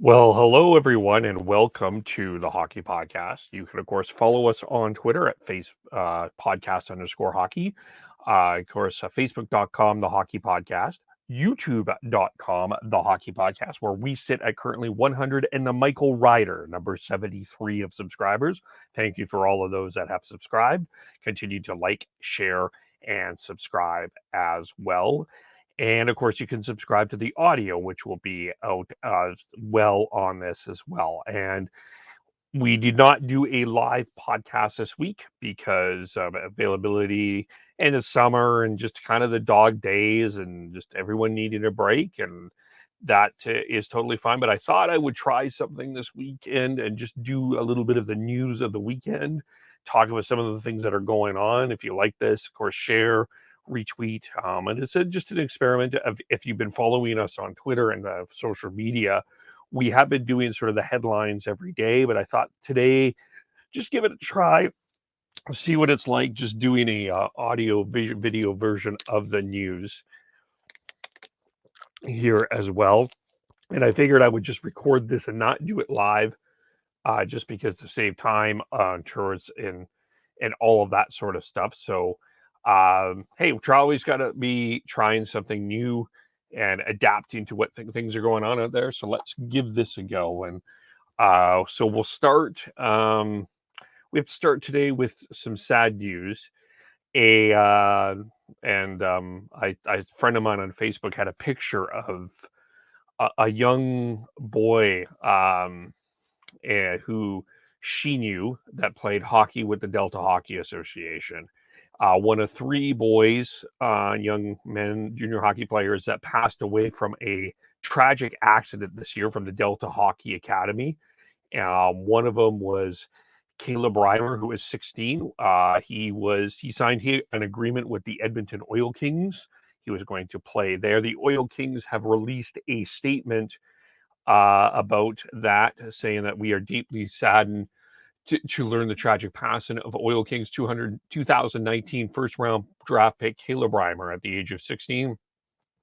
Well, hello everyone, and welcome to the Hockey Podcast. You can, of course, follow us on Twitter at podcast_hockey. Of course, Facebook.com, the Hockey Podcast, YouTube.com, the Hockey Podcast, where we sit at currently 100 and the Michael Ryder, number 73 of subscribers. Thank you for all of those that have subscribed. Continue to like, share, and subscribe as well. And of course, you can subscribe to the audio, which will be out as well on this as well. And we did not do a live podcast this week because of availability in the summer and just kind of the dog days and just everyone needing a break. And that is totally fine. But I thought I would try something this weekend and just do a little bit of the news of the weekend, talk about some of the things that are going on. If you like this, of course, share, retweet. And it's just an experiment. If you've been following us on Twitter and social media, we have been doing sort of the headlines every day, but I thought today, just give it a try, see what it's like just doing a audio video version of the news here as well. And I figured I would just record this and not do it live, just because to save time on tours and all of that sort of stuff. So, hey, we're always got to be trying something new and adapting to what things are going on out there. So let's give this a go. And so we'll start. We have to start today with some sad news. A and a friend of mine on Facebook had a picture of a young boy who she knew that played hockey with the Delta Hockey Association. One of three boys, young men, junior hockey players that passed away from a tragic accident this year from the Delta Hockey Academy. One of them was Caleb Reimer, who was 16. He signed an agreement with the Edmonton Oil Kings. He was going to play there. The Oil Kings have released a statement about that, saying that we are deeply saddened to learn the tragic passing of Oil Kings 2019 first round draft pick Caleb Reimer at the age of 16.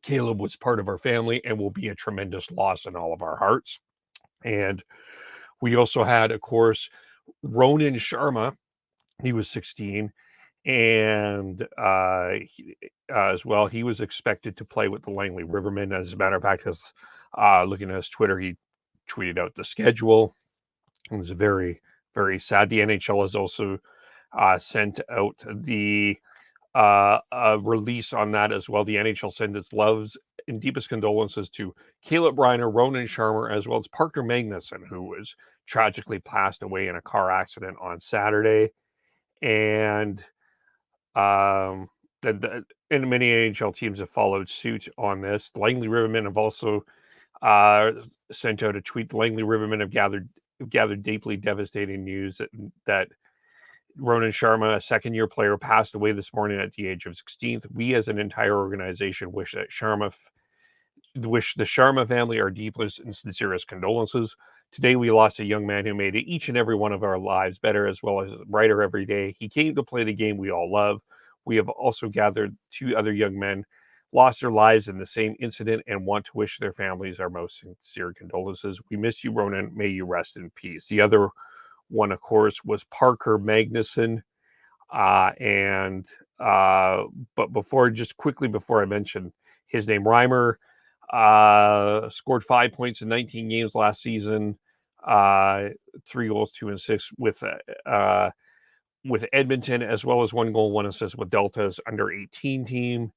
Caleb was part of our family and will be a tremendous loss in all of our hearts. And we also had, of course, Ronan Sharma. He was 16. And as well, he was expected to play with the Langley Rivermen. As a matter of fact, looking at his Twitter, he tweeted out the schedule. It was very, very sad. The NHL has also sent out the release on that as well. The NHL sent its loves and deepest condolences to Caleb Reiner, Ronan Sharma, as well as Parker Magnuson, who was tragically passed away in a car accident on Saturday. And and many NHL teams have followed suit on this. The Langley Rivermen have also sent out a tweet. The Langley Rivermen have gathered deeply devastating news that Ronan Sharma, a second-year player, passed away this morning at the age of 16. We, as an entire organization, wish the Sharma family our deepest and sincerest condolences. Today, we lost a young man who made each and every one of our lives better, as well as brighter every day. He came to play the game we all love. We have also gathered two other young men lost their lives in the same incident and want to wish their families our most sincere condolences. We miss you, Ronan. May you rest in peace. The other one, of course, was Parker Magnuson. But before I mention his name, Reimer scored 5 points in 19 games last season, 3 goals, 2 assists with Edmonton, as well as 1 goal, 1 assist with Delta's under 18 team.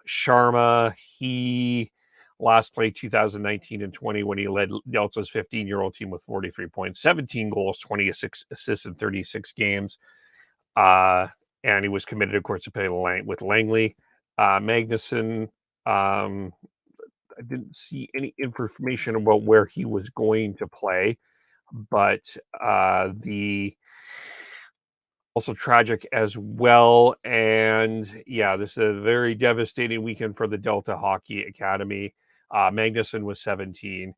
Sharma, he last played 2019 and 20 when he led Delta's 15-year-old team with 43 points, 17 goals, 26 assists in 36 games. And he was committed, of course, to play with Langley. Magnuson, I didn't see any information about where he was going to play, but also tragic as well. And yeah, this is a very devastating weekend for the Delta Hockey Academy. Magnuson was 17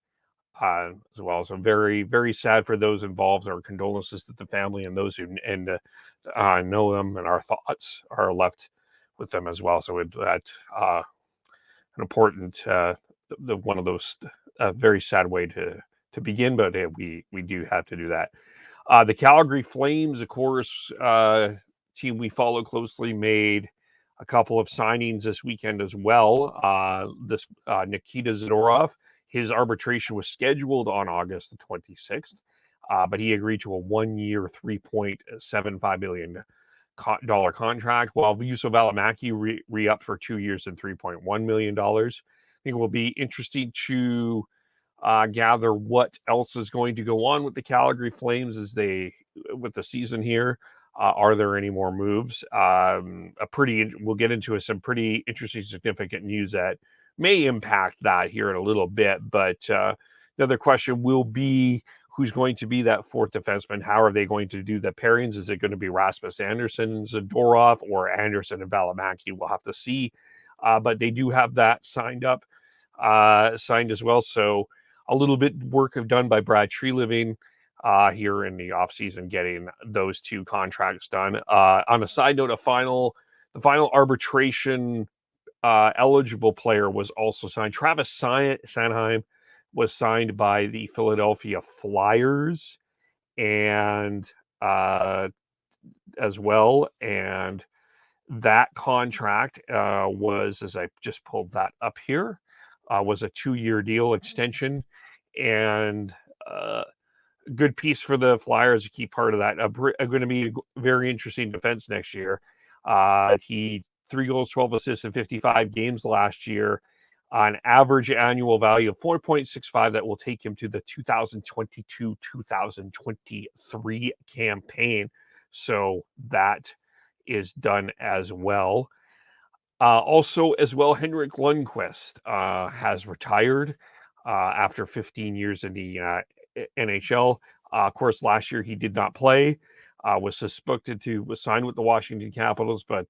as well. So very, very sad for those involved. Our condolences to the family and those who know them, and our thoughts are left with them as well. So that an important, one of those very sad way to to begin, but we do have to do that. The Calgary Flames, of course, team we follow closely, made a couple of signings this weekend as well. This Nikita Zadorov, his arbitration was scheduled on August the 26th, but he agreed to a 1-year, $3.75 million contract, while Juuso Valimaki re-upped for 2 years and $3.1 million. I think it will be interesting to gather what else is going to go on with the Calgary Flames with the season here. Are there any more moves? We'll get into some pretty interesting, significant news that may impact that here in a little bit. But another question will be, who's going to be that fourth defenseman? How are they going to do the pairings? Is it going to be Rasmus Andersson, Zadorov, or Andersson and Valimaki? We'll have to see. But they do have that signed as well. So a little bit work done by Brad Treliving here in the offseason, getting those two contracts done. On a side note, the final arbitration eligible player was also signed. Travis Sanheim was signed by the Philadelphia Flyers and as well. And that contract was, as I just pulled that up here, was a 2-year deal extension, and good piece for the Flyers, a key part of that. Going to be a very interesting defense next year. He 3 goals, 12 assists in 55 games last year, on average annual value of 4.65. That will take him to the 2022-2023 campaign. So that is done as well. Also, as well, Henrik Lundqvist has retired after 15 years in the NHL. Of course, last year he did not play. Was signed with the Washington Capitals, but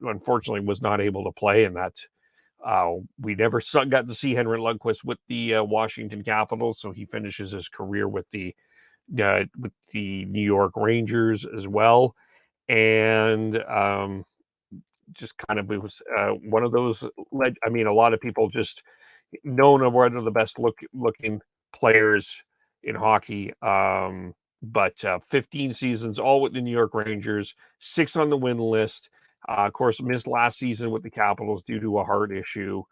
unfortunately was not able to play, and that we never got to see Henrik Lundqvist with the Washington Capitals. So he finishes his career with the New York Rangers as well, and just kind of, it was one of those. I mean, a lot of people just known as one of the best looking players in hockey. But 15 seasons, all with the New York Rangers, 6 on the win list. Of course, missed last season with the Capitals due to a heart issue.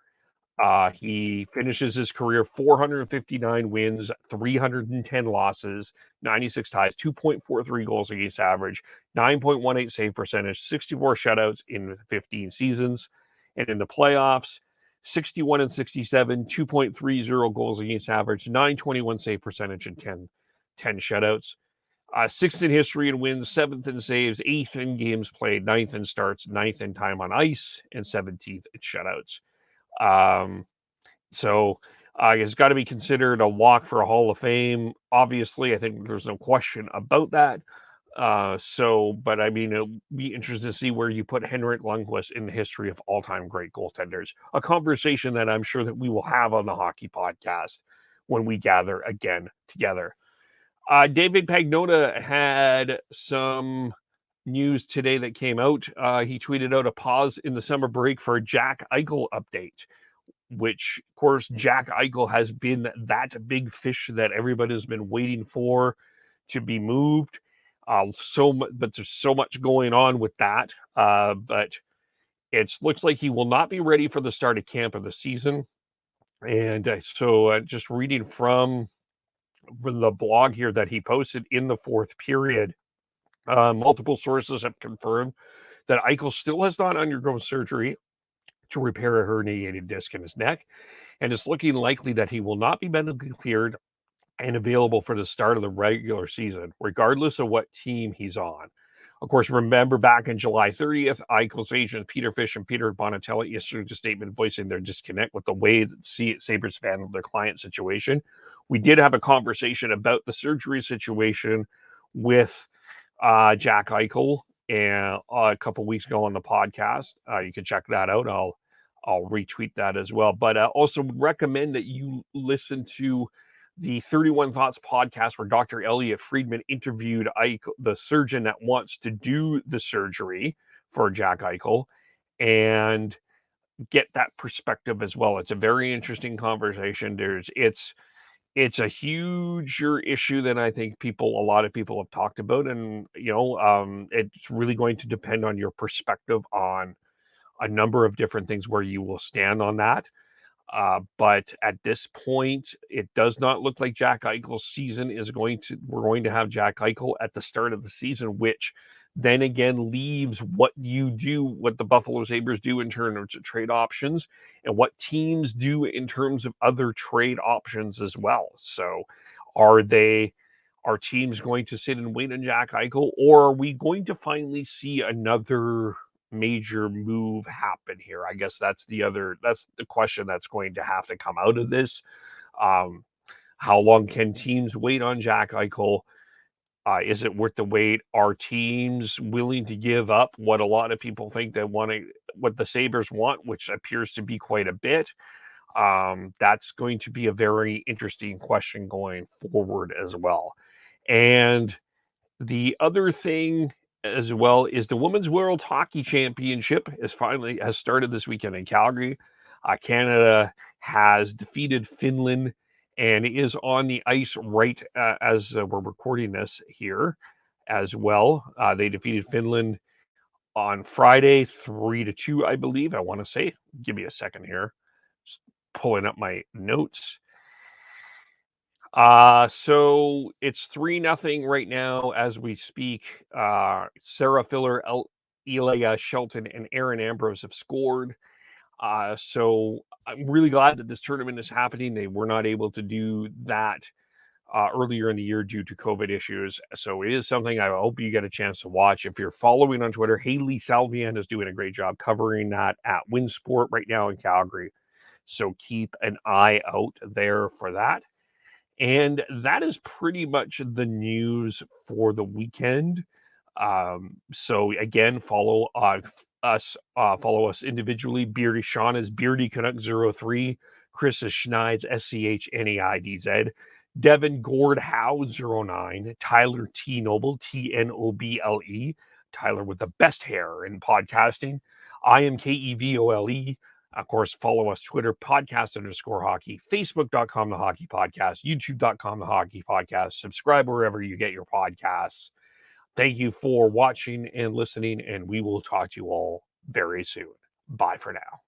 He finishes his career 459 wins, 310 losses, 96 ties, 2.43 goals against average, 9.18 save percentage, 64 shutouts in 15 seasons. And in the playoffs, 61 and 67, 2.30 goals against average, 921 save percentage, and 10 shutouts. 6th in history in wins, 7th in saves, 8th in games played, 9th in starts, 9th in time on ice, and 17th in shutouts. So it's got to be considered a walk for a Hall of Fame. Obviously, I think there's no question about that. But I mean, it'll be interesting to see where you put Henrik Lundqvist in the history of all-time great goaltenders. A conversation that I'm sure that we will have on the Hockey Podcast when we gather again together. David Pagnotta had some news today that came out. He tweeted out a pause in the summer break for a Jack Eichel update, which, of course, Jack Eichel has been that big fish that everybody has been waiting for to be moved. But there's so much going on with that. But it looks like he will not be ready for the start of camp of the season. And so just reading from the blog here that he posted in the fourth period, multiple sources have confirmed that Eichel still has not undergone surgery to repair a herniated disc in his neck, and it's looking likely that he will not be medically cleared and available for the start of the regular season, regardless of what team he's on. Of course, remember back on July 30th, Eichel's agents Peter Fish and Peter Bonatelli issued a statement voicing their disconnect with the way that Sabres handled their client situation. We did have a conversation about the surgery situation with Jack Eichel and a couple weeks ago on the podcast. You can check that out. I'll retweet that as well. But also recommend that you listen to the 31 Thoughts podcast, where Dr. Elliot Friedman interviewed Eichel, the surgeon that wants to do the surgery for Jack Eichel, and get that perspective as well. It's a very interesting conversation. It's a huger issue than I think a lot of people have talked about, and it's really going to depend on your perspective on a number of different things where you will stand on that. But at this point, it does not look like Jack Eichel's season is we're going to have Jack Eichel at the start of the season, which then again leaves what the Buffalo Sabres do in terms of trade options and what teams do in terms of other trade options as well. So are teams going to sit and wait on Jack Eichel, or are we going to finally see another major move happen here? I guess that's the question that's going to have to come out of this. Um, how long can teams wait on Jack Eichel? Is it worth the wait? Are teams willing to give up what a lot of people think what the Sabres want, which appears to be quite a bit? That's going to be a very interesting question going forward as well. And the other thing as well is the Women's World Hockey Championship has started this weekend in Calgary. Canada has defeated Finland and is on the ice right as we're recording this here as well. They defeated Finland on Friday 3-2, I believe. I want to say. Give me a second here. Just pulling up my notes. So it's 3-0 right now as we speak. Sarah Filler, Elia Shelton, and Aaron Ambrose have scored. So I'm really glad that this tournament is happening. They were not able to do that earlier in the year due to COVID issues. So it is something I hope you get a chance to watch. If you're following on Twitter, Haley Salvian is doing a great job covering that at Winsport right now in Calgary. So keep an eye out there for that. And that is pretty much the news for the weekend. So again, follow us individually. Beardy Sean is Beardy Canuck 03. Chris is Schneid's SCHNEIDZ. Devin Gord Howe 09. Tyler T Noble TNOBLE. Tyler with the best hair in podcasting. I am KEVOLE. Of course, follow us Twitter, podcast_hockey, Facebook.com, The Hockey Podcast, YouTube.com, The Hockey Podcast. Subscribe wherever you get your podcasts. Thank you for watching and listening, and we will talk to you all very soon. Bye for now.